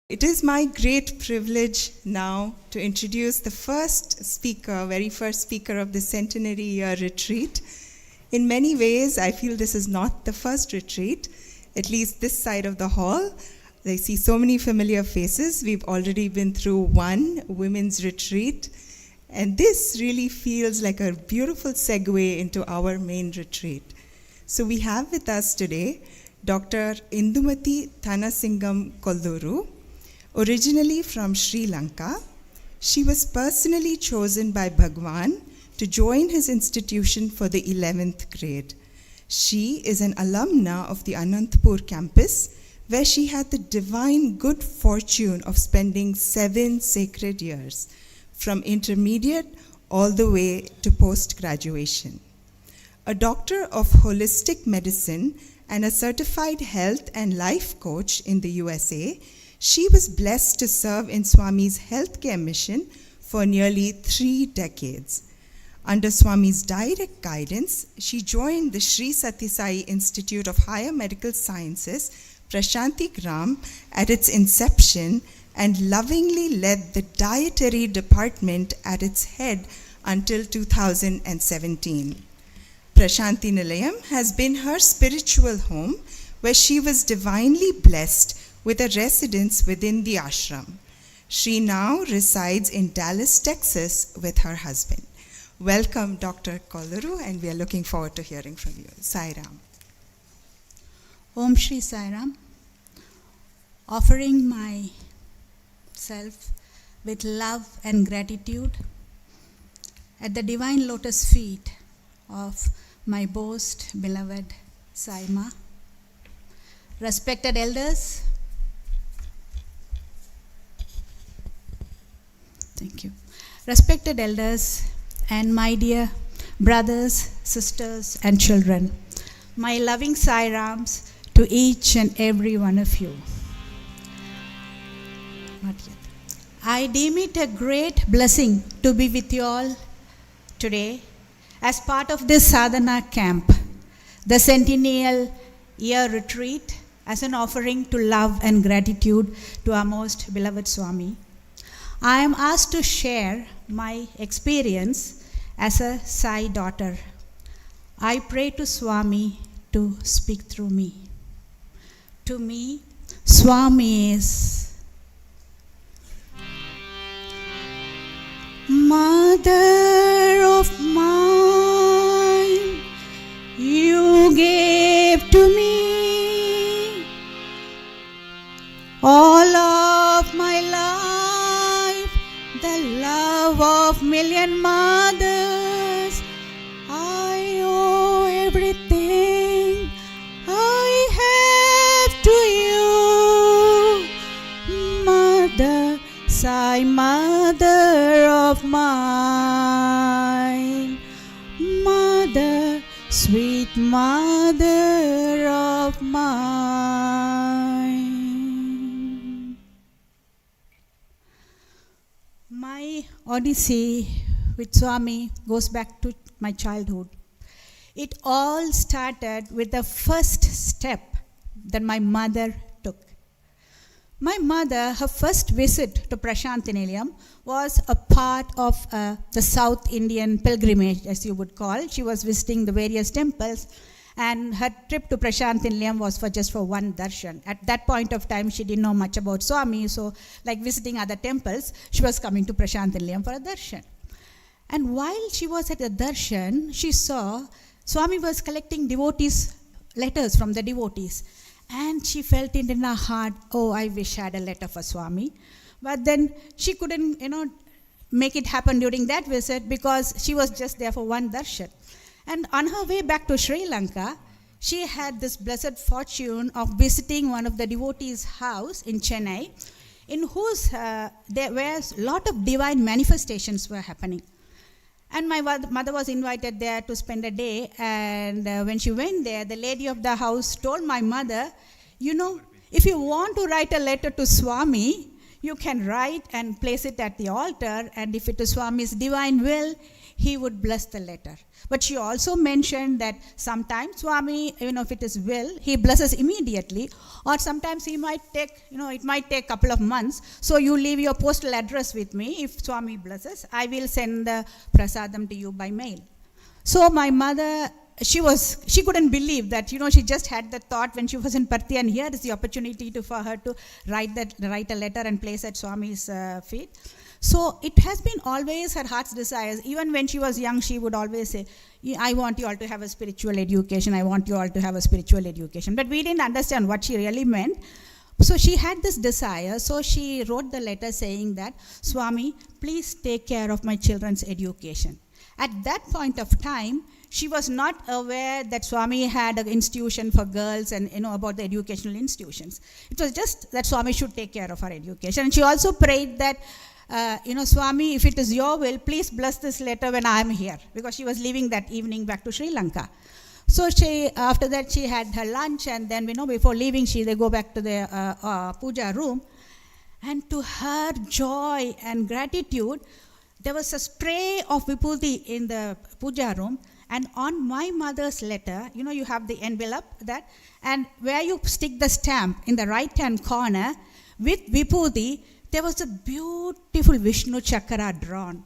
It is my great privilege now to introduce the very first speaker of the centenary year retreat. In many ways, I feel this is not the first retreat, at least this side of the hall. I see so many familiar faces. We've already been through one women's retreat, and this really feels like a beautiful segue into our main retreat. So we have with us today Dr. Indumathie Thanasingam Kolluru. Originally from Sri Lanka, she was personally chosen by Bhagawan to join his institution for the 11th grade. She is an alumna of the Anantapur campus, where she had the divine good fortune of spending 7 sacred years, from intermediate all the way to post-graduation. A doctor of holistic medicine and a certified health and life coach in the USA, she was blessed to serve in Swami's healthcare mission for nearly 3 decades. Under Swami's direct guidance, she joined the Sri Sathya Institute of Higher Medical Sciences, Prasanthigram, at its inception and lovingly led the Dietary Department at its head until 2017. Prasanthi Nilayam has been her spiritual home, where she was divinely blessed with a residence within the ashram. She now resides in Dallas, Texas with her husband. Welcome, Dr. Kolluru, and we are looking forward to hearing from you. Sai Ram. Om Shri Sai Ram. Offering myself with love and gratitude at the divine lotus feet of my most beloved Sai Ma. Respected elders, thank you. Respected elders and my dear brothers, sisters, and children, my loving Sai Rams to each and every one of you. Not yet. I deem it a great blessing to be with you all today as part of this sadhana camp, the centennial year retreat, as an offering to love and gratitude to our most beloved Swami. I am asked to share my experience as a Sai daughter. I pray to Swami to speak through me. To me, Swami is Mother of mine, you gave to me all of my life, the love of million mothers. I owe everything I have to you, Mother, Sai, Mother of mine, Mother, sweet Mother of mine. My odyssey with Swami goes back to my childhood. It all started with the first step that my mother took. My mother, her first visit to Prasanthi Nilayam was a part of the South Indian pilgrimage, as you would call. She was visiting the various temples, and her trip to Prasanthi Nilayam was just for one darshan. At that point of time, she didn't know much about Swami, so like visiting other temples, she was coming to Prasanthi Nilayam for a darshan. And while she was at the darshan, she saw Swami was collecting letters from the devotees. And she felt it in her heart, oh, I wish I had a letter for Swami. But then she couldn't, make it happen during that visit because she was just there for one darshan. And on her way back to Sri Lanka, she had this blessed fortune of visiting one of the devotees' house in Chennai, in whose there were a lot of divine manifestations were happening. And my mother was invited there to spend a day, and when she went there, the lady of the house told my mother, if you want to write a letter to Swami, you can write and place it at the altar, and if it is Swami's divine will, he would bless the letter. But she also mentioned that sometimes Swami, if it is will, he blesses immediately, or sometimes he might take, it might take a couple of months. So you leave your postal address with me. If Swami blesses, I will send the prasadam to you by mail. So my mother, she couldn't believe that, she just had the thought when she was in Parthi, and here is the opportunity for her to write a letter and place at Swami's feet. So it has been always her heart's desires. Even when she was young, she would always say, I want you all to have a spiritual education. I want you all to have a spiritual education. But we didn't understand what she really meant. So she had this desire. So she wrote the letter saying that, Swami, please take care of my children's education. At that point of time, she was not aware that Swami had an institution for girls and about the educational institutions. It was just that Swami should take care of her education. And she also prayed that, Swami, if it is your will, please bless this letter when I am here, because she was leaving that evening back to Sri Lanka. So after that she had her lunch, and then before leaving they go back to the puja room, and to her joy and gratitude, there was a spray of vibhuti in the puja room. And on my mother's letter, you have the envelope and where you stick the stamp in the right hand corner with vibhuti, there was a beautiful Vishnu chakra drawn.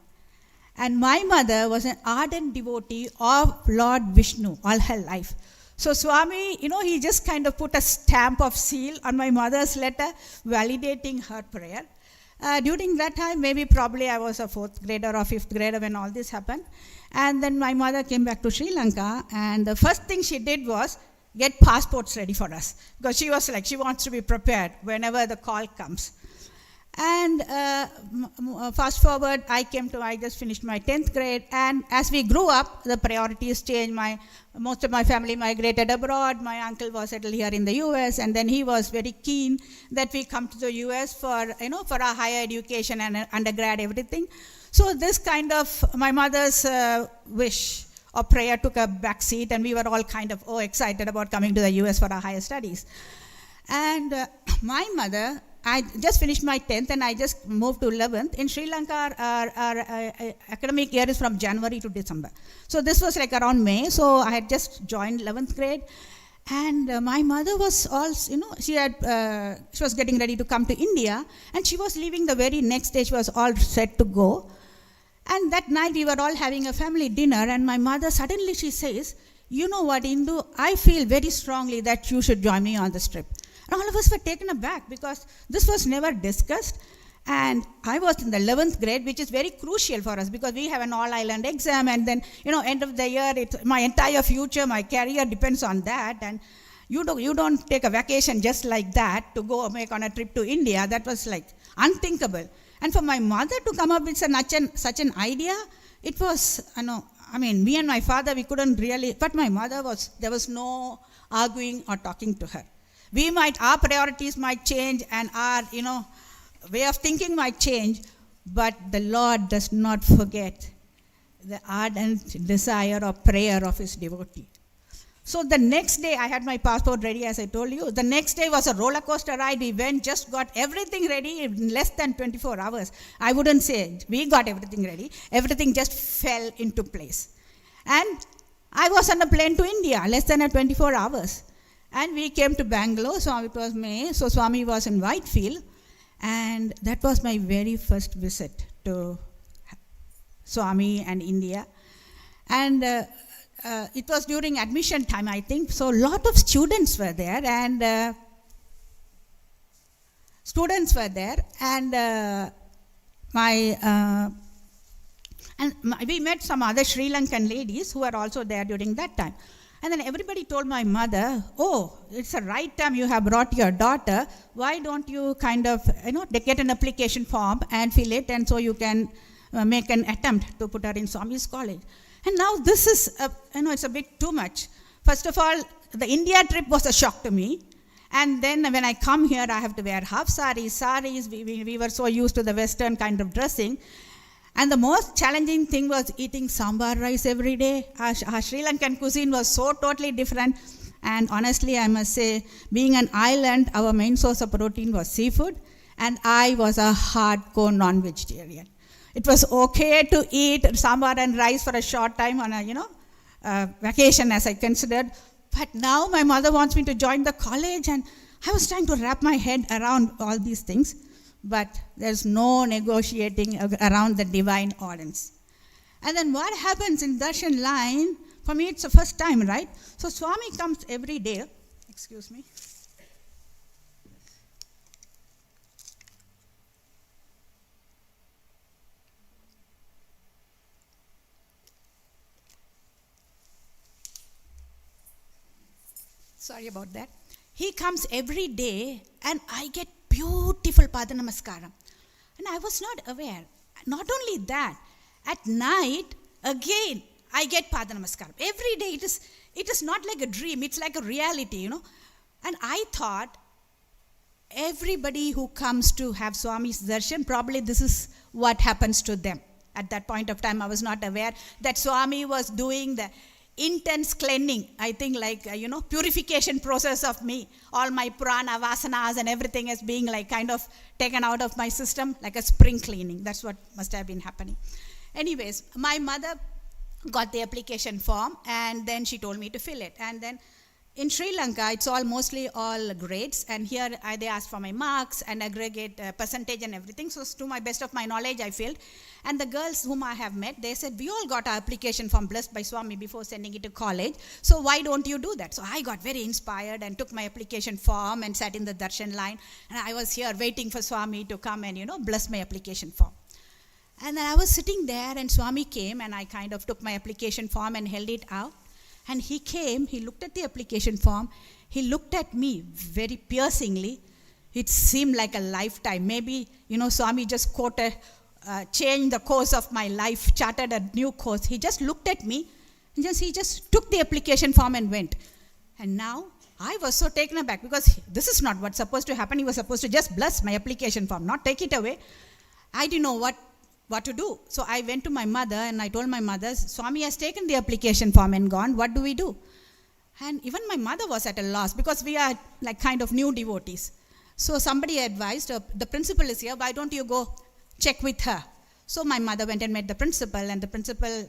And my mother was an ardent devotee of Lord Vishnu all her life. So Swami, he just kind of put a stamp of seal on my mother's letter, validating her prayer. During that time, probably I was a 4th grader or 5th grader when all this happened. And then my mother came back to Sri Lanka, and the first thing she did was get passports ready for us, because she was like, she wants to be prepared whenever the call comes. And fast forward, I just finished my 10th grade, and as we grew up, the priorities changed. Most of my family migrated abroad. My uncle was settled here in the US, and then he was very keen that we come to the US for our higher education and undergrad, everything. So this kind of, my mother's wish or prayer took a back seat, and we were all kind of excited about coming to the US for our higher studies. And my mother, I just finished my 10th and I just moved to 11th. In Sri Lanka, our academic year is from January to December. So this was like around May. So I had just joined 11th grade. And my mother was she was getting ready to come to India. And she was leaving the very next day. She was all set to go. And that night we were all having a family dinner. And my mother, suddenly she says, you know what, Indu, I feel very strongly that you should join me on this trip. And all of us were taken aback because this was never discussed. And I was in the 11th grade, which is very crucial for us because we have an all-island exam. And then, end of the year, my entire future, my career depends on that. And you don't take a vacation just like that to go make on a trip to India. That was like unthinkable. And for my mother to come up with such an idea, it was, me and my father, we couldn't really, but my mother there was no arguing or talking to her. Our priorities might change and our, way of thinking might change, but the Lord does not forget the ardent desire or prayer of His devotee. So the next day, I had my passport ready, as I told you. The next day was a roller coaster ride. We went, just got everything ready in less than 24 hours. I wouldn't say we got everything ready. Everything just fell into place. And I was on a plane to India, less than 24 hours. And we came to Bangalore, so it was May, so Swami was in Whitefield, and that was my very first visit to Swami and India. And it was during admission time, I think, so a lot of students were there, and we met some other Sri Lankan ladies who were also there during that time. And then everybody told my mother, it's the right time you have brought your daughter. Why don't you get an application form and fill it, and so you can make an attempt to put her in Swami's college. And now this is, it's a bit too much. First of all, the India trip was a shock to me. And then when I come here, I have to wear half saris. We were so used to the Western kind of dressing. And the most challenging thing was eating sambar rice every day. Our Sri Lankan cuisine was so totally different. And honestly, I must say, being an island, our main source of protein was seafood. And I was a hardcore non-vegetarian. it was okay to eat sambar and rice for a short time on a, vacation as I considered. But now my mother wants me to join the college, and I was trying to wrap my head around all these things. But there's no negotiating around the divine ordinance. And then what happens in darshan line, for me it's the first time, right? So Swami comes every day. Excuse me. Sorry about that. He comes every day and I get beautiful Pada Namaskaram. And I was not aware. Not only that, at night, again, I get Pada Namaskaram. Every day, it is not like a dream, it's like a reality, And I thought, everybody who comes to have Swami's darshan, probably this is what happens to them. At that point of time, I was not aware that Swami was doing the intense cleansing, I think purification process of me. All my prana, vasanas and everything is being kind of taken out of my system, like a spring cleaning. That's what must have been happening. Anyways, my mother got the application form and then she told me to fill it. And then in Sri Lanka, it's mostly all grades, and here they asked for my marks and aggregate percentage and everything. So to my best of my knowledge, I filled. And the girls whom I have met, they said, we all got our application form blessed by Swami before sending it to college. So why don't you do that? So I got very inspired and took my application form and sat in the darshan line. And I was here waiting for Swami to come and, bless my application form. And then I was sitting there and Swami came and I kind of took my application form and held it out. And he came, he looked at the application form, he looked at me very piercingly. It seemed like a lifetime. Maybe, Swami just changed the course of my life, charted a new course. He just looked at me, and he just took the application form and went. And now, I was so taken aback because this is not what's supposed to happen. He was supposed to just bless my application form, not take it away. I didn't know what to do. So I went to my mother and I told my mother, Swami has taken the application form and gone. What do we do? And even my mother was at a loss because we are kind of new devotees. So somebody advised, the principal is here, why don't you go check with her? So my mother went and met the principal, and the principal,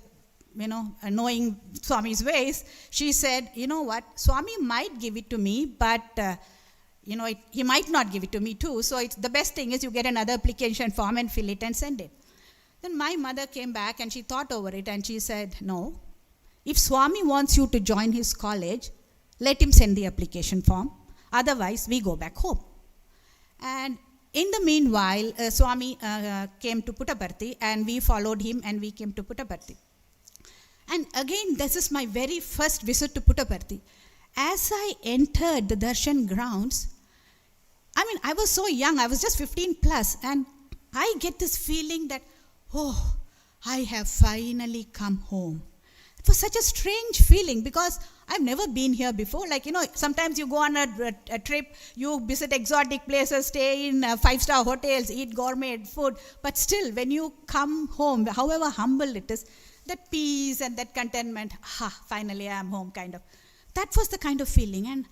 knowing Swami's ways, she said, you know what, Swami might give it to me, but he might not give it to me too. So the best thing is you get another application form and fill it and send it. Then my mother came back and she thought over it and she said, no, if Swami wants you to join his college, let him send the application form. Otherwise, we go back home. And in the meanwhile, Swami came to Puttaparthi and we followed him and we came to Puttaparthi. And again, this is my very first visit to Puttaparthi. As I entered the darshan grounds, I was so young, I was just 15 plus, and I get this feeling that, oh, I have finally come home. It was such a strange feeling because I've never been here before. Sometimes you go on a trip, you visit exotic places, stay in 5-star hotels, eat gourmet food. But still, when you come home, however humble it is, that peace and that contentment, finally I am home kind of. That was the kind of feeling. And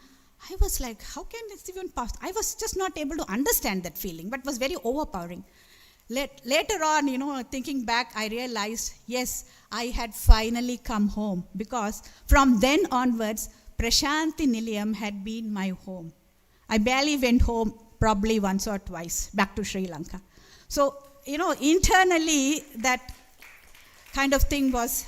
I was like, how can this even pass? I was just not able to understand that feeling, but it was very overpowering. Later on, thinking back, I realized, yes, I had finally come home because from then onwards, Prasanthi Nilayam had been my home. I barely went home probably once or twice back to Sri Lanka. So, internally that kind of thing was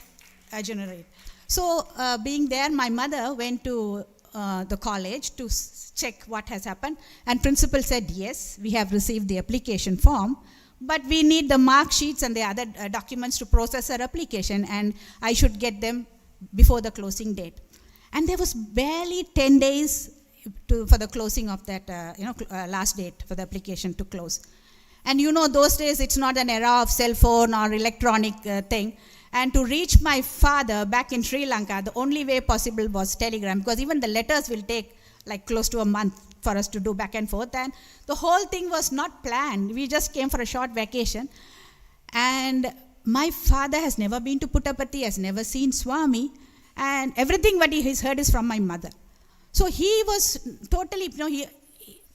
generated. So, being there, my mother went to the college to check what has happened, and principal said, yes, we have received the application form, but we need the mark sheets and the other documents to process our application, and I should get them before the closing date. And there was barely 10 days for the closing of that, last date for the application to close. And those days it's not an era of cell phone or electronic thing. And to reach my father back in Sri Lanka, the only way possible was telegram, because even the letters will take close to a month for us to do back and forth. And the whole thing was not planned. We just came for a short vacation. And my father has never been to Puttaparthi, has never seen Swami. And everything what he has heard is from my mother. So he was totally,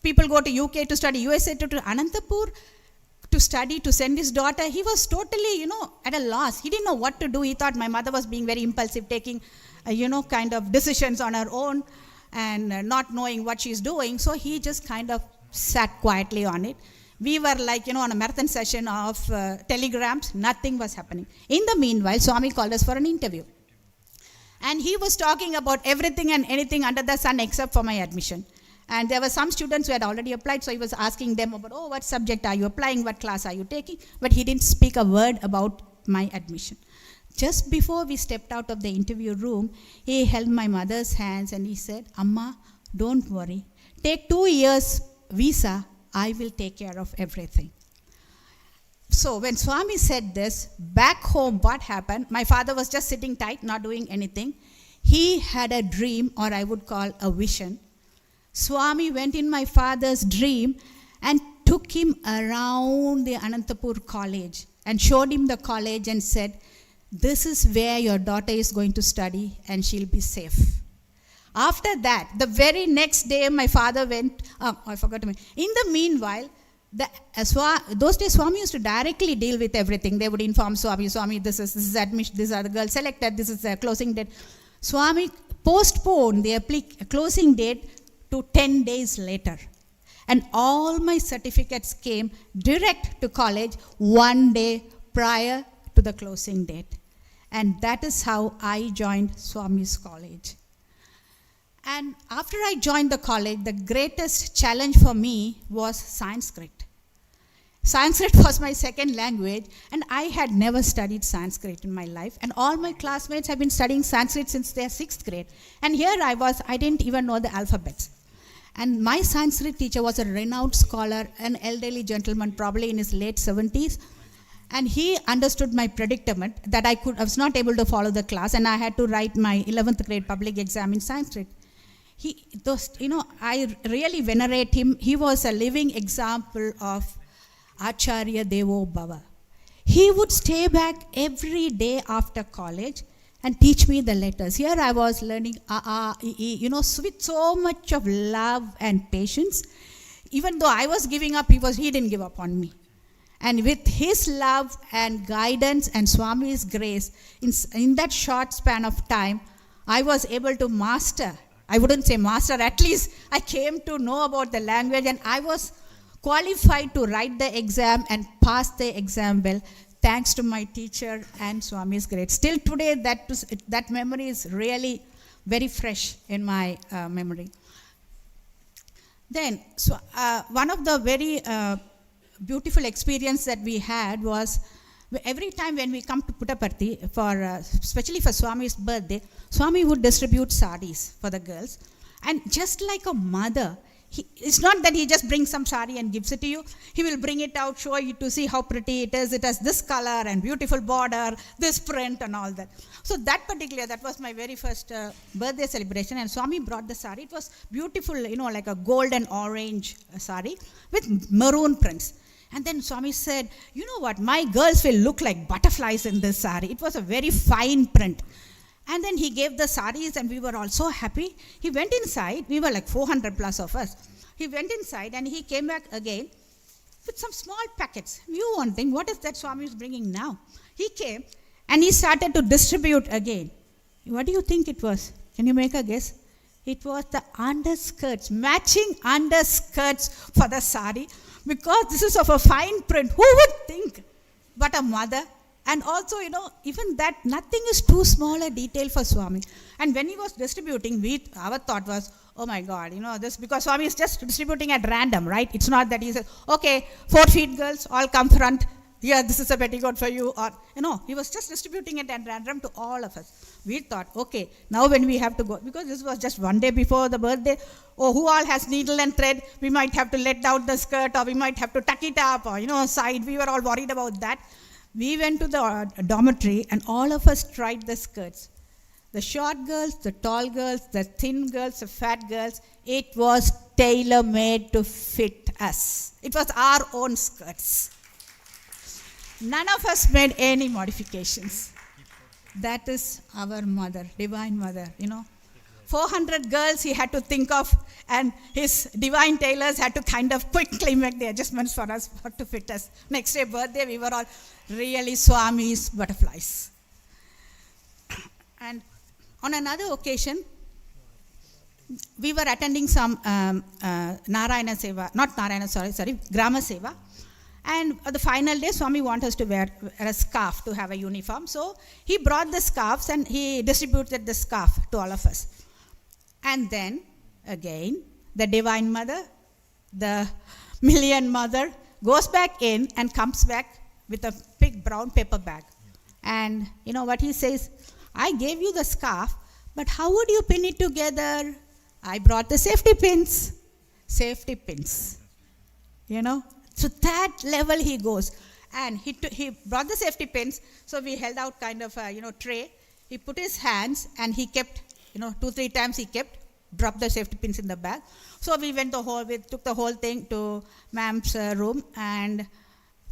people go to UK to study, USA to Anantapur to study, to send his daughter, he was totally, at a loss. He didn't know what to do. He thought my mother was being very impulsive, taking, kind of decisions on her own and not knowing what she's doing. So he just kind of sat quietly on it. We were like, on a marathon session of telegrams. Nothing was happening. In the meanwhile, Swami called us for an interview. And he was talking about everything and anything under the sun except for my admission. And there were some students who had already applied, so he was asking them about, what subject are you applying, what class are you taking? But he didn't speak a word about my admission. Just before we stepped out of the interview room, he held my mother's hands and he said, Amma, don't worry. Take 2 years visa, I will take care of everything. So when Swami said this, back home what happened, my father was just sitting tight, not doing anything. He had a dream, or I would call a vision. Swami went in my father's dream and took him around the Anantapur college and showed him the college and said, this is where your daughter is going to study and she'll be safe. After that, the very next day my father went, I forgot to mention. In the meanwhile, those days Swami used to directly deal with everything. They would inform Swami, this is admission, these are the girls selected, this is the closing date. Swami postponed the closing date to 10 days later. And all my certificates came direct to college 1 day prior to the closing date. And that is how I joined Swami's college. And after I joined the college, the greatest challenge for me was Sanskrit. Sanskrit was my second language, and I had never studied Sanskrit in my life. And all my classmates have been studying Sanskrit since their 6th grade. And here I didn't even know the alphabets. And my Sanskrit teacher was a renowned scholar, an elderly gentleman, probably in his late 70s. And he understood my predicament that I was not able to follow the class, and I had to write my 11th grade public exam in Sanskrit. I really venerate him. He was a living example of Acharya Devo Bhava. He would stay back every day after college and teach me the letters. Here I was learning with so much of love and patience. Even though I was giving up, he didn't give up on me. And with his love and guidance and Swami's grace, in that short span of time, I was able to master. I wouldn't say master, at least I came to know about the language, and I was qualified to write the exam and pass the exam well, thanks to my teacher and Swami's grace. Still today, that memory is really very fresh in my memory. Then, one of the very beautiful experience that we had was, every time when we come to Puttaparthi, especially for Swami's birthday, Swami would distribute saris for the girls. And just like a mother, it's not that he just brings some sari and gives it to you. He will bring it out, show you to see how pretty it is. It has this color and beautiful border, this print and all that. So that was my very first birthday celebration, and Swami brought the sari. It was beautiful, like a gold and orange sari with maroon prints. And then Swami said, you know what, my girls will look like butterflies in this sari. It was a very fine print. And then he gave the saris, and we were all so happy. He went inside. We were like 400 plus of us. He went inside and he came back again with some small packets. You wondering, what is that Swami is bringing now? He came and he started to distribute again. What do you think it was? Can you make a guess? It was the underskirts, matching underskirts for the sari. Because this is of a fine print. Who would think but a mother? And also, even that, nothing is too small a detail for Swami. And when he was distributing, our thought was, oh my God, this, because Swami is just distributing at random, right? It's not that he says, okay, 4 feet girls, all come front. Here, this is a petticoat for you. Or, he was just distributing it at random to all of us. We thought, okay, now when we have to go, because this was just 1 day before the birthday, who all has needle and thread? We might have to let down the skirt, or we might have to tuck it up, or, side. We were all worried about that. We went to the dormitory, and all of us tried the skirts. The short girls, the tall girls, the thin girls, the fat girls. It was tailor-made to fit us. It was our own skirts. None of us made any modifications. That is our mother, Divine Mother, 400 girls he had to think of, and his divine tailors had to kind of quickly make the adjustments for us to fit us. Next day birthday, we were all really Swami's butterflies. And on another occasion, we were attending some Narayana Seva, not Narayana, sorry, Grama Seva. And the final day, Swami wanted us to wear a scarf to have a uniform. So he brought the scarves and he distributed the scarf to all of us. And then, again, the Divine Mother, the Million Mother, goes back in and comes back with a big brown paper bag. And you know what he says? I gave you the scarf, but how would you pin it together? I brought the safety pins. Safety pins. You know? So that level he goes. And he brought the safety pins, so we held out kind of a tray. He put his hands and he kept, 2-3 times he dropped the safety pins in the bag. So we took the whole thing to ma'am's room, and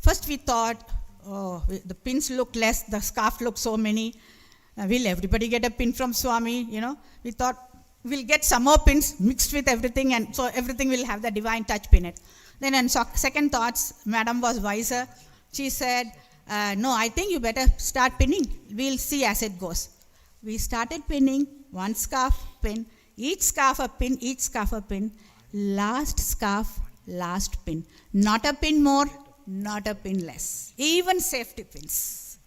first we thought, the pins look less, the scarf looks so many. Will everybody get a pin from Swami? We thought we'll get some more pins mixed with everything, and so everything will have the divine touch pin it. Then on second thoughts, madam was wiser. She said, no, I think you better start pinning. We'll see as it goes. We started pinning, one scarf pin, each scarf a pin, each scarf a pin, last scarf, last pin. Not a pin more, not a pin less. Even safety pins.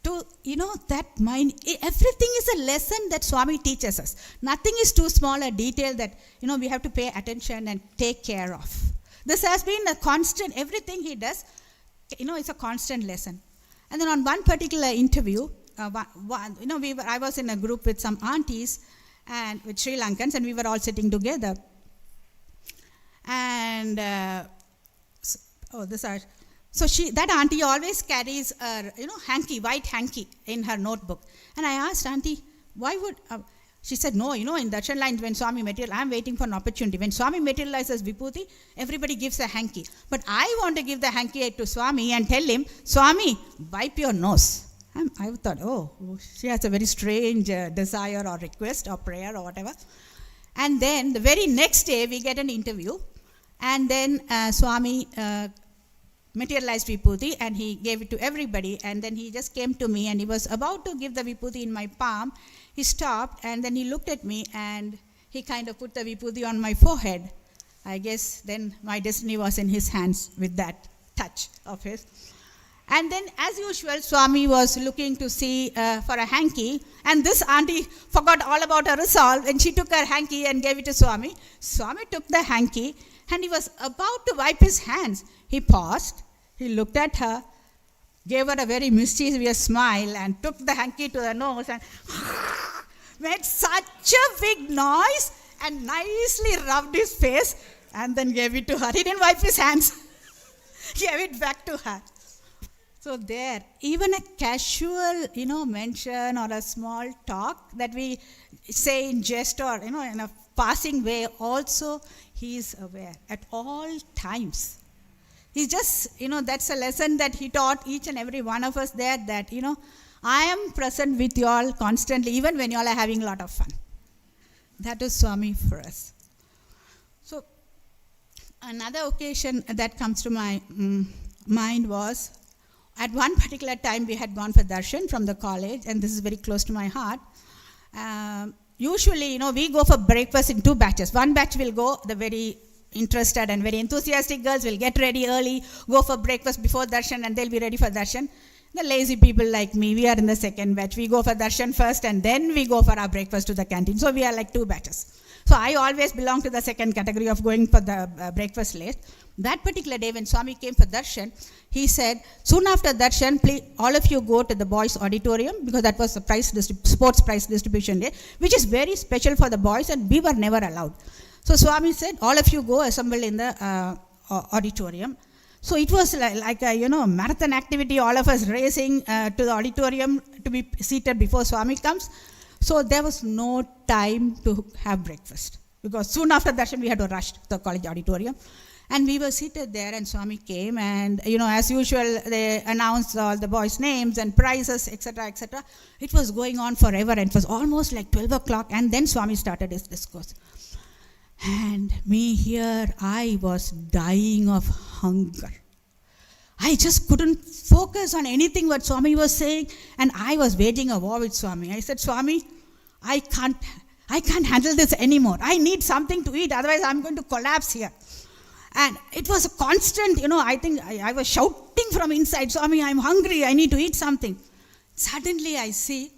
That mind, everything is a lesson that Swami teaches us. Nothing is too small a detail that, we have to pay attention and take care of. This has been a constant, everything he does, it's a constant lesson. And then on one particular interview, I was in a group with some aunties and with Sri Lankans, and we were all sitting together. And, that auntie always carries a, white hanky in her notebook. And I asked auntie, why would, she said, no, in darshan lines when Swami materializes, I'm waiting for an opportunity. When Swami materializes Vibhuti, everybody gives a hanky. But I want to give the hanky to Swami and tell him, Swami, wipe your nose. I thought, she has a very strange desire or request or prayer or whatever. And then the very next day, we get an interview. And then Swami materialized Vibhuti and he gave it to everybody. And then he just came to me and he was about to give the Vibhuti in my palm. He stopped and then he looked at me and he kind of put the Vibhuti on my forehead. I guess then my destiny was in his hands with that touch of his. And then as usual, Swami was looking to see for a hanky, and this auntie forgot all about her resolve and she took her hanky and gave it to Swami. Swami took the hanky and he was about to wipe his hands. He paused, he looked at her, gave her a very mischievous smile and took the hanky to the nose and made such a big noise and nicely rubbed his face and then gave it to her. He didn't wipe his hands. He gave it back to her. So there, even a casual, mention or a small talk that we say in jest or, in a passing way, also he is aware at all times. He just, that's a lesson that he taught each and every one of us there that, I am present with you all constantly, even when you all are having a lot of fun. That is Swami for us. So, another occasion that comes to my mind was, at one particular time we had gone for darshan from the college, and this is very close to my heart. Usually, we go for breakfast in 2 batches. One batch will go, the very interested and very enthusiastic girls will get ready early, go for breakfast before darshan, and they'll be ready for darshan. The lazy people like me, we are in the second batch. We go for darshan first, and then we go for our breakfast to the canteen. So we are like 2 batches. So I always belong to the second category of going for the breakfast late. That particular day when Swami came for darshan, he said, soon after darshan, please, all of you go to the boys' auditorium, because that was the sports prize distribution day, which is very special for the boys, and we were never allowed. So Swami said, all of you go assemble in the auditorium. So it was like a marathon activity, all of us racing to the auditorium to be seated before Swami comes. So there was no time to have breakfast. because soon after darshan we had to rush to the college auditorium. And we were seated there, and Swami came, and as usual, they announced all the boys' names and prizes, etc., etc. It was going on forever, and it was almost like 12 o'clock, and then Swami started his discourse. And me here, I was dying of hunger. I just couldn't focus on anything what Swami was saying, and I was waging a war with Swami. I said, Swami, I can't handle this anymore. I need something to eat, otherwise I'm going to collapse here. And it was a constant, I think I was shouting from inside, Swami, I'm hungry, I need to eat something. Suddenly I see,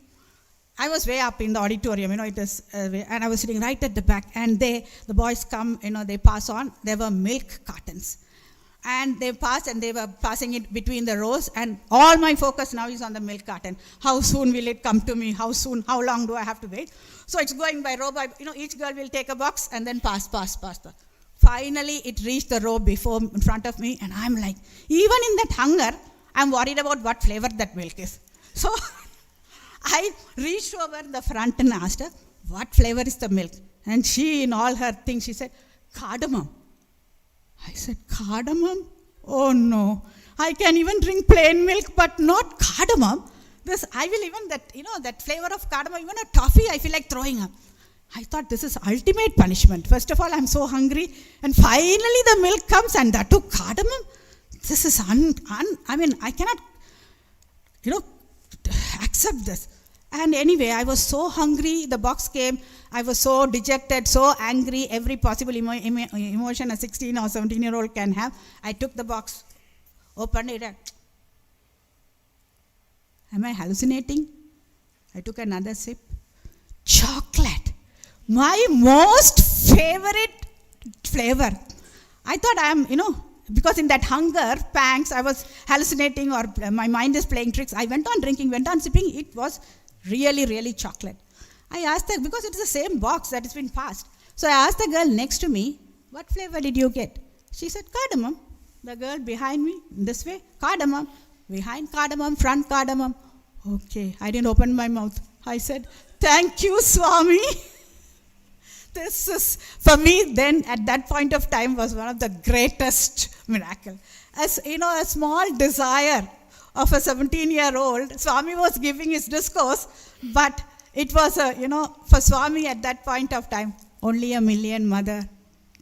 I was way up in the auditorium, and I was sitting right at the back, and the boys come, they pass on, there were milk cartons. And they passed, and they were passing it between the rows, and all my focus now is on the milk carton. How soon will it come to me? How soon? How long do I have to wait? So it's going by row by, each girl will take a box and then pass. Finally, it reached the row in front of me, and I'm like, even in that hunger, I'm worried about what flavor that milk is. So I reached over the front and asked her, what flavor is the milk? And she, in all her things, she said, cardamom. I said, cardamom? Oh no, I can even drink plain milk, but not cardamom. I will even that flavor of cardamom, even a toffee, I feel like throwing up. I thought this is ultimate punishment. First of all, I'm so hungry, and finally the milk comes, and that too cardamom. This is I cannot, accept this. And anyway, I was so hungry. The box came. I was so dejected, so angry. Every possible emotion a 16 or 17-year-old can have. I took the box, opened it. Am I hallucinating? I took another sip. Chocolate. My most favorite flavor. I thought because in that hunger pangs, I was hallucinating, or my mind is playing tricks. I went on drinking, went on sipping. It was really, really chocolate. I asked her, because it's the same box that has been passed. So I asked the girl next to me, what flavor did you get? She said, cardamom. The girl behind me, this way, cardamom. Behind cardamom, front cardamom. Okay, I didn't open my mouth. I said, thank you, Swami. This is, for me then, at that point of time, was one of the greatest miracle. As a small desire of a 17-year-old, Swami was giving his discourse, but it was for Swami at that point of time, only a million mother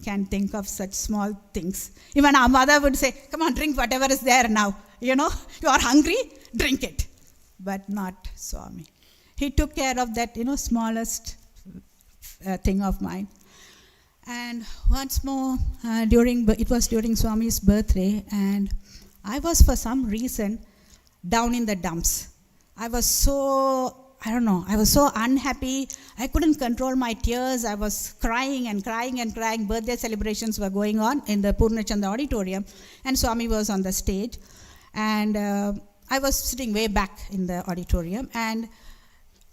can think of such small things. Even our mother would say, come on, drink whatever is there now. You are hungry, drink it. But not Swami. He took care of that, smallest thing of mine. And once more, it was during Swami's birthday, and I was for some reason down in the dumps. I was so unhappy. I couldn't control my tears. I was crying and crying and crying. Birthday celebrations were going on in the Purnachanda auditorium, and Swami was on the stage. And I was sitting way back in the auditorium, and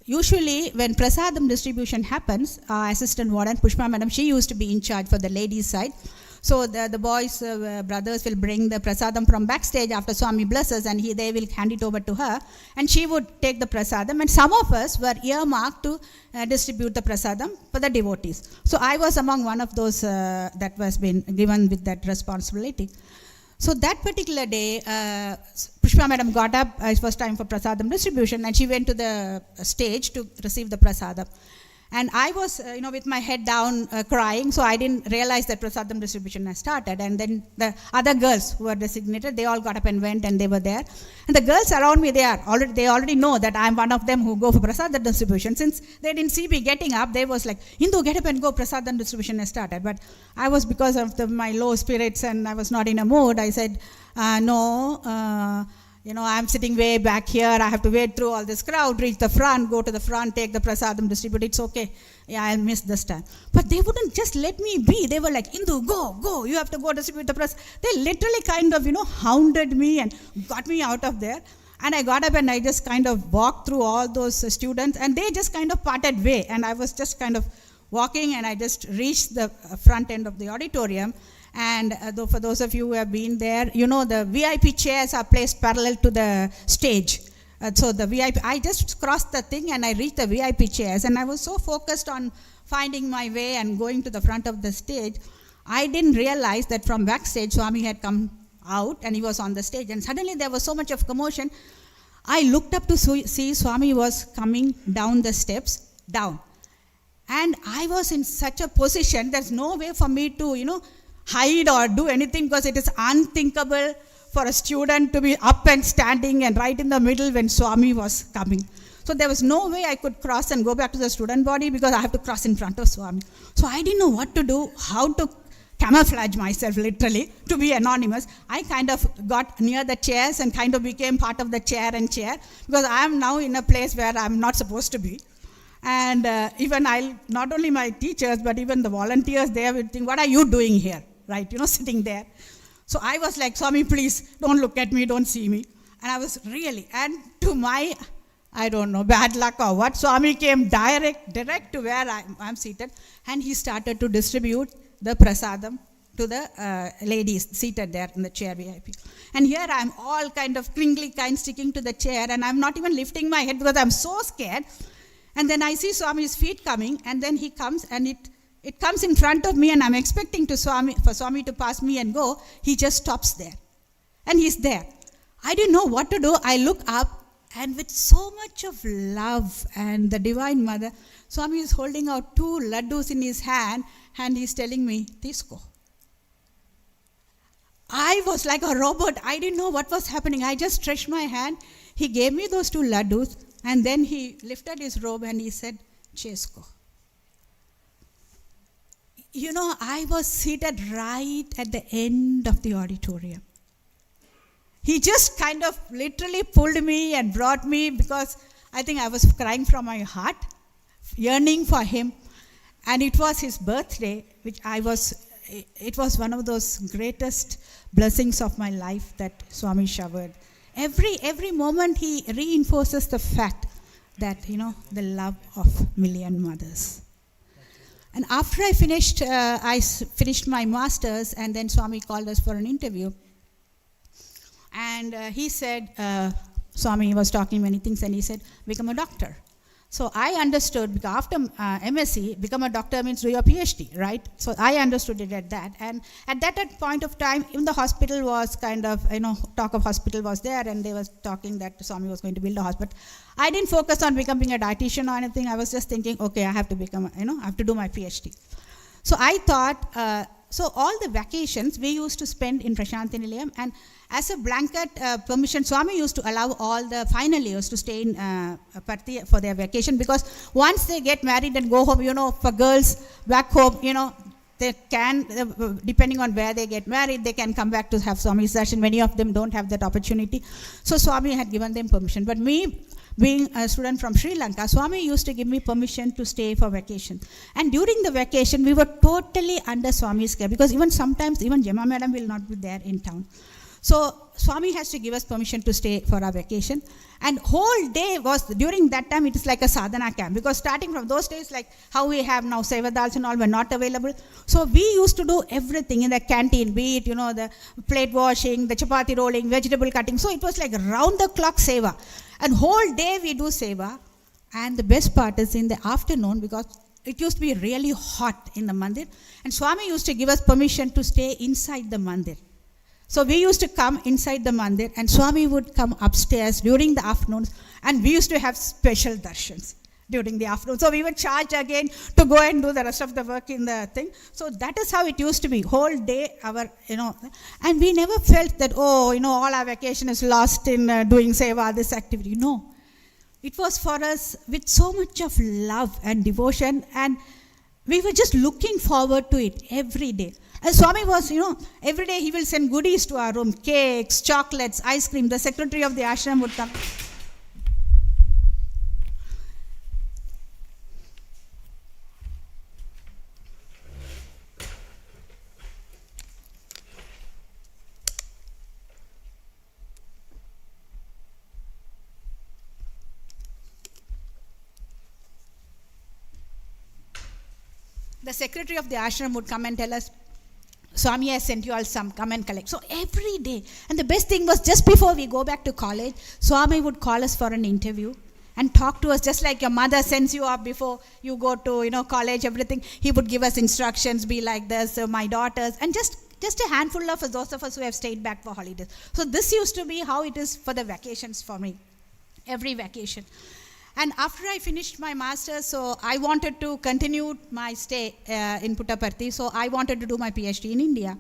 usually when prasadam distribution happens, our assistant warden, Pushpa madam, she used to be in charge for the ladies' side. So the boys, brothers will bring the prasadam from backstage after Swami blesses, and they will hand it over to her, and she would take the prasadam, and some of us were earmarked to distribute the prasadam for the devotees. So I was among one of those that was been given with that responsibility. So that particular day, Pushpa madam got up, it was time for prasadam distribution, and she went to the stage to receive the prasadam. And I was, with my head down crying, so I didn't realize that prasadam distribution had started. And then the other girls who were designated, they all got up and went, and they were there. And the girls around me, they already know that I'm one of them who go for prasadam distribution. Since they didn't see me getting up, they was like, Indu, get up and go, prasadam distribution has started. But I was, because of my low spirits and I was not in a mood, I said, no, I'm sitting way back here. I have to wait through all this crowd, reach the front, go to the front, take the prasadam, distribute. It's okay. Yeah, I'll miss this time. But they wouldn't just let me be. They were like, Indu, go. You have to go distribute the prasadam. They literally kind of, hounded me and got me out of there. And I got up and I just kind of walked through all those students, and they just kind of parted way. And I was just kind of walking, and I just reached the front end of the auditorium. And for those of you who have been there, the VIP chairs are placed parallel to the stage. So the VIP, I just crossed the thing and I reached the VIP chairs, and I was so focused on finding my way and going to the front of the stage, I didn't realize that from backstage Swami had come out and he was on the stage, and suddenly there was so much of commotion. I looked up to see Swami was coming down the steps, down. And I was in such a position, there's no way for me to, hide or do anything, because it is unthinkable for a student to be up and standing and right in the middle when Swami was coming. So there was no way I could cross and go back to the student body, because I have to cross in front of Swami. So I didn't know what to do, how to camouflage myself literally to be anonymous. I kind of got near the chairs and kind of became part of the chair, because I am now in a place where I'm not supposed to be. And even not only my teachers, but even the volunteers there would think, what are you doing here? Right, sitting there. So I was like, Swami, please don't look at me, don't see me. And I was really, and to my, I don't know, bad luck or what, Swami came direct to where I'm seated, and he started to distribute the prasadam to the ladies seated there in the chair VIP. And here I'm all kind of crinkly sticking to the chair, and I'm not even lifting my head because I'm so scared. And then I see Swami's feet coming, and then he comes, and it comes in front of me, and I'm expecting for Swami to pass me and go. He just stops there. And he's there. I didn't know what to do. I look up, and with so much of love and the Divine Mother, Swami is holding out 2 laddus in his hand, and he's telling me, Tisko. I was like a robot. I didn't know what was happening. I just stretched my hand. He gave me those 2 laddus, and then he lifted his robe and he said, Chesko. I was seated right at the end of the auditorium. He just kind of literally pulled me and brought me, because I think I was crying from my heart, yearning for him. And it was his birthday, which it was one of those greatest blessings of my life that Swami showered. Every moment he reinforces the fact that, the love of million mothers. And after I finished my master's, and then Swami called us for an interview. And he said, Swami was talking many things, and he said, become a doctor. So I understood, because after MSc, become a doctor means do your PhD, right? So I understood it at that. And at that point of time, even the hospital was kind of, talk of hospital was there, and they were talking that Swami was going to build a hospital. I didn't focus on becoming a dietitian or anything. I was just thinking, okay, I have to I have to do my PhD. So I thought, so all the vacations we used to spend in Prasanthi Nilayam, and as a blanket permission, Swami used to allow all the final years to stay in Parthi for their vacation, because once they get married and go home, for girls back home, they can, depending on where they get married, they can come back to have Swami's darshan. Many of them don't have that opportunity. So Swami had given them permission. But me, being a student from Sri Lanka, Swami used to give me permission to stay for vacation. And during the vacation, we were totally under Swami's care, because sometimes Gemma Madam will not be there in town. So Swami has to give us permission to stay for our vacation. And whole day during that time, it is like a sadhana camp, because starting from those days, like how we have now sevadals and all were not available. So we used to do everything in the canteen, be it, the plate washing, the chapati rolling, vegetable cutting. So it was like round the clock seva. And whole day we do seva. And the best part is in the afternoon, because it used to be really hot in the mandir. And Swami used to give us permission to stay inside the mandir. So we used to come inside the mandir, and Swami would come upstairs during the afternoons, and we used to have special darshans during the afternoon. So we would charge again to go and do the rest of the work in the thing. So that is how it used to be, whole day and we never felt that, all our vacation is lost in doing seva, this activity. No. It was for us with so much of love and devotion, and we were just looking forward to it every day. And Swami was, every day he will send goodies to our room, cakes, chocolates, ice cream. The secretary of the ashram would come. The secretary of the ashram would come and tell us, Swami has sent you all some, come and collect. So every day. And the best thing was, just before we go back to college, Swami would call us for an interview and talk to us, just like your mother sends you up before you go to, college, everything. He would give us instructions, be like this, my daughters, and just a handful of us, those of us who have stayed back for holidays. So this used to be how it is for the vacations for me, every vacation. And after I finished my master's, so I wanted to continue my stay in Puttaparthi, so I wanted to do my PhD in India.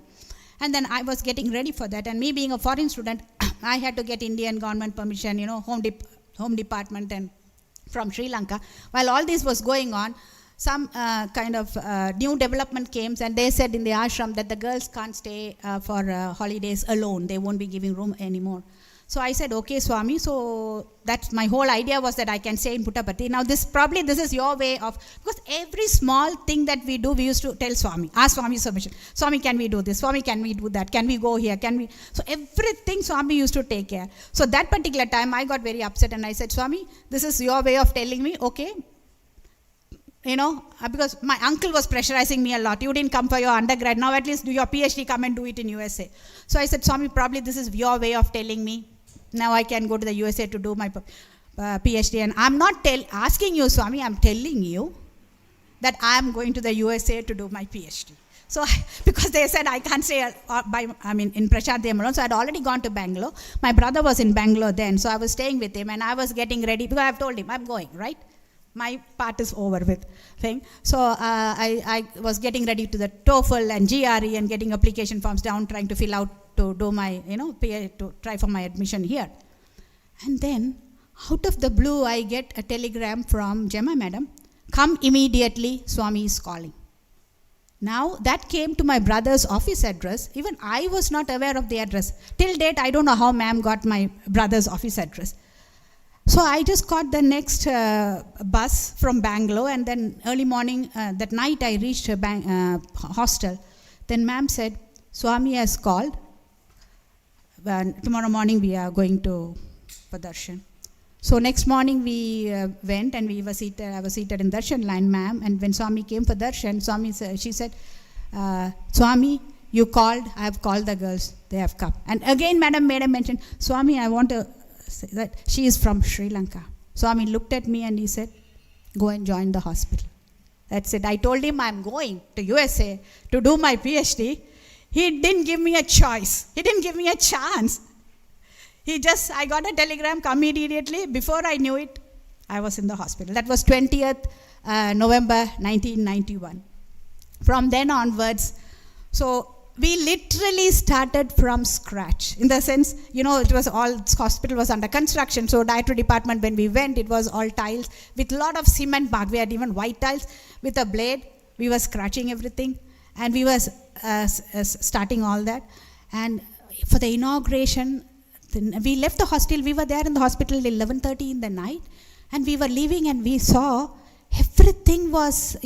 And then I was getting ready for that, and me being a foreign student, I had to get Indian government permission, Home Department and from Sri Lanka. While all this was going on, some kind of new development came, and they said in the ashram that the girls can't stay for holidays alone. They won't be giving room anymore. So I said, okay, Swami. So that's my whole idea, was that I can stay in Puttaparthi. Now this is your way of, because every small thing that we do, we used to tell Swami, ask Swami's permission. Swami, can we do this? Swami, can we do that? Can we go here? Can we? So everything Swami used to take care. So that particular time I got very upset, and I said, Swami, this is your way of telling me, okay, because my uncle was pressurizing me a lot. You didn't come for your undergrad. Now at least do your PhD, come and do it in USA. So I said, Swami, probably this is your way of telling me. Now I can go to the USA to do my PhD. And I'm not asking you, Swami, I'm telling you that I'm going to the USA to do my PhD. So, because they said I can't stay in Prasanthigram alone. So I had already gone to Bangalore. My brother was in Bangalore then. So I was staying with him, and I was getting ready, because I've told him, I'm going, right? My part is over with thing. So I was getting ready to the TOEFL and GRE and getting application forms down, trying to fill out to do my, to try for my admission here. And then, out of the blue, I get a telegram from Gemma Madam, come immediately, Swami is calling. Now, that came to my brother's office address. Even I was not aware of the address. Till date, I don't know how ma'am got my brother's office address. So I just caught the next bus from Bangalore, and then early morning, that night I reached a hostel. Then ma'am said, Swami has called. Tomorrow morning we are going to Darshan. So next morning we went, and I was seated in Darshan line, ma'am. And when Swami came for Darshan, she said, Swami, you called, I have called the girls, they have come. And again madam made a mention, Swami, I want to say that she is from Sri Lanka. Swami looked at me and he said, go and join the hospital. That's it. I told him I'm going to USA to do my PhD. He didn't give me a choice. He didn't give me a chance. I got a telegram, come immediately. Before I knew it, I was in the hospital. That was 20th November 1991. From then onwards, so we literally started from scratch. In the sense, it was all, hospital was under construction. So Dietary Department, when we went, it was all tiles with a lot of cement mark. We had even white tiles with a blade. We were scratching everything. And we were starting all that. And for the inauguration, we left the hostel. We were there in the hospital till 11:30 in the night. And we were leaving, and we saw everything was,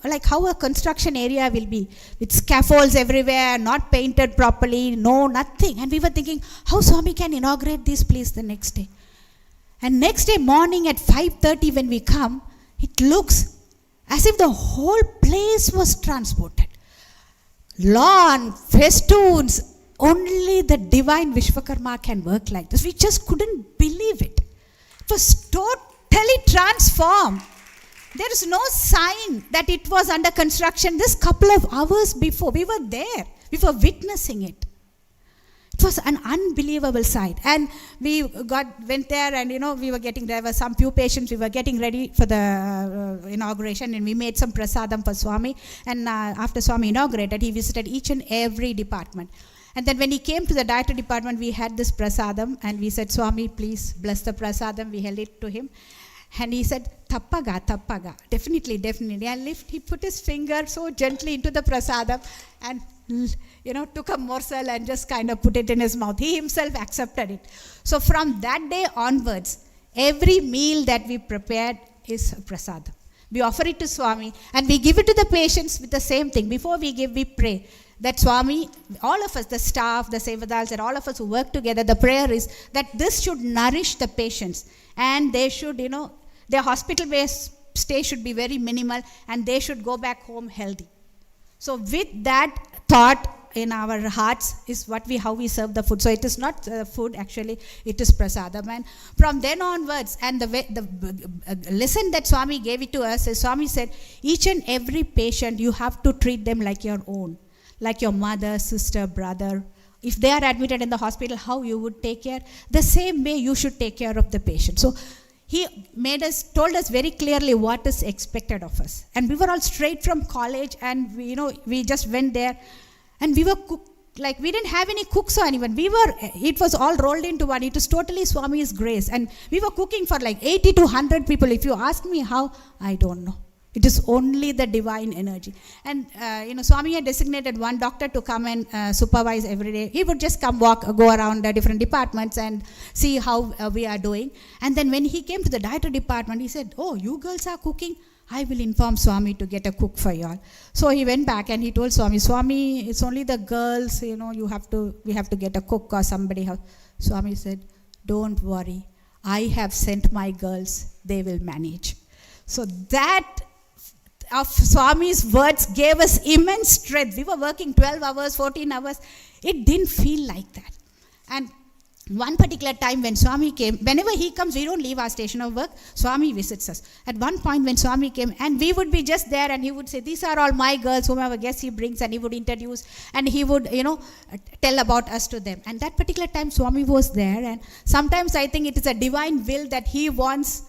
like how a construction area will be, with scaffolds everywhere, not painted properly, no, nothing. And we were thinking, how Swami can inaugurate this place the next day. And next day morning at 5:30 when we come, it looks as if the whole place was transported. Lawn, festoons, only the divine Vishwakarma can work like this. We just couldn't believe it. It was totally transformed. There is no sign that it was under construction. This couple of hours before, we were there. We were witnessing it. It was an unbelievable sight. And we went there, and there were some few patients. We were getting ready for the inauguration, and we made some prasadam for Swami. And after Swami inaugurated, he visited each and every department. And then when he came to the Dietary Department, we had this prasadam, and we said, Swami, please bless the prasadam. We held it to him. And he said, tappaga, definitely. And he put his finger so gently into the prasadam and, took a morsel and just kind of put it in his mouth. He himself accepted it. So from that day onwards, every meal that we prepared is prasadam. We offer it to Swami, and we give it to the patients with the same thing. Before we give, we pray that Swami, all of us, the staff, the sevadals, and all of us who work together, the prayer is that this should nourish the patients, and they should, their hospital-based stay should be very minimal, and they should go back home healthy. So with that thought, in our hearts is how we serve the food. So it is not food, actually, it is prasadam. And from then onwards, and the lesson that Swami gave it to us is, Swami said, each and every patient, you have to treat them like your own, like your mother, sister, brother. If they are admitted in the hospital, how you would take care, the same way you should take care of the patient. So he told us very clearly what is expected of us. And we were all straight from college, and we just went there, and we were like, we didn't have any cooks or anyone. It was all rolled into one. It was totally Swami's grace. And we were cooking for like 80 to 100 people. If you ask me how, I don't know. It is only the divine energy. And, Swami had designated one doctor to come and supervise every day. He would just come go around the different departments and see how we are doing. And then when he came to the Dietary Department, he said, oh, you girls are cooking? I will inform Swami to get a cook for you all. So he went back and he told Swami, it's only the girls, we have to get a cook or somebody. Swami said, don't worry. I have sent my girls. They will manage. So that of Swami's words gave us immense strength. We were working 12 hours, 14 hours. It didn't feel like that. And one particular time when Swami came, whenever he comes, we don't leave our station of work. Swami visits us. At one point when Swami came, and we would be just there, and he would say, these are all my girls, whomever guests he brings, and he would introduce, and he would, tell about us to them. And that particular time Swami was there, and sometimes I think it is a divine will that he wants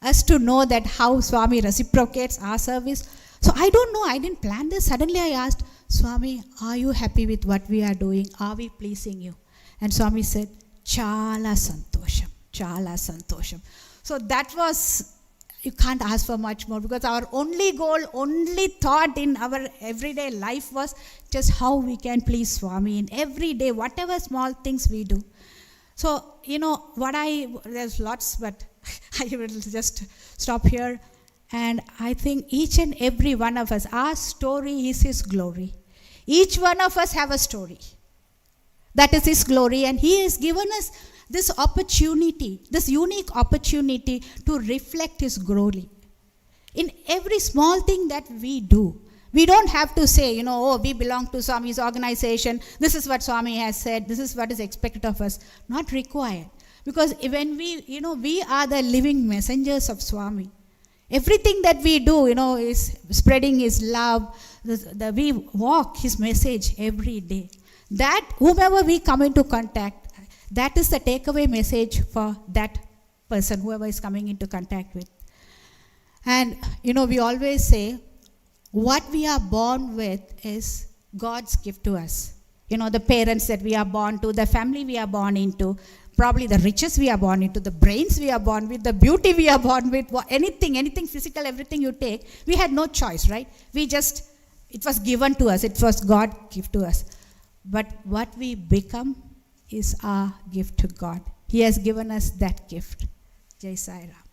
us to know that how Swami reciprocates our service. So I don't know, I didn't plan this. Suddenly I asked, Swami, are you happy with what we are doing? Are we pleasing you? And Swami said, Chala santosham, chala santosham. So that was, you can't ask for much more, because our only goal, only thought in our everyday life was just how we can please Swami in every day, whatever small things we do. So, there's lots, but I will just stop here. And I think each and every one of us, our story is His glory. Each one of us have a story. That is His glory. And He has given us this opportunity, this unique opportunity to reflect His glory in every small thing that we do. We don't have to say, we belong to Swami's organization. This is what Swami has said. This is what is expected of us. Not required. Because when we are the living messengers of Swami. Everything that we do, is spreading His love. We walk His message every day. That, whomever we come into contact, that is the takeaway message for that person, whoever is coming into contact with. And, we always say, what we are born with is God's gift to us. The parents that we are born to, the family we are born into, probably the riches we are born into, the brains we are born with, the beauty we are born with, anything physical, everything you take, we had no choice, right? It was given to us. It was God gift to us. But what we become is our gift to God. He has given us that gift. Jai Sai Ram.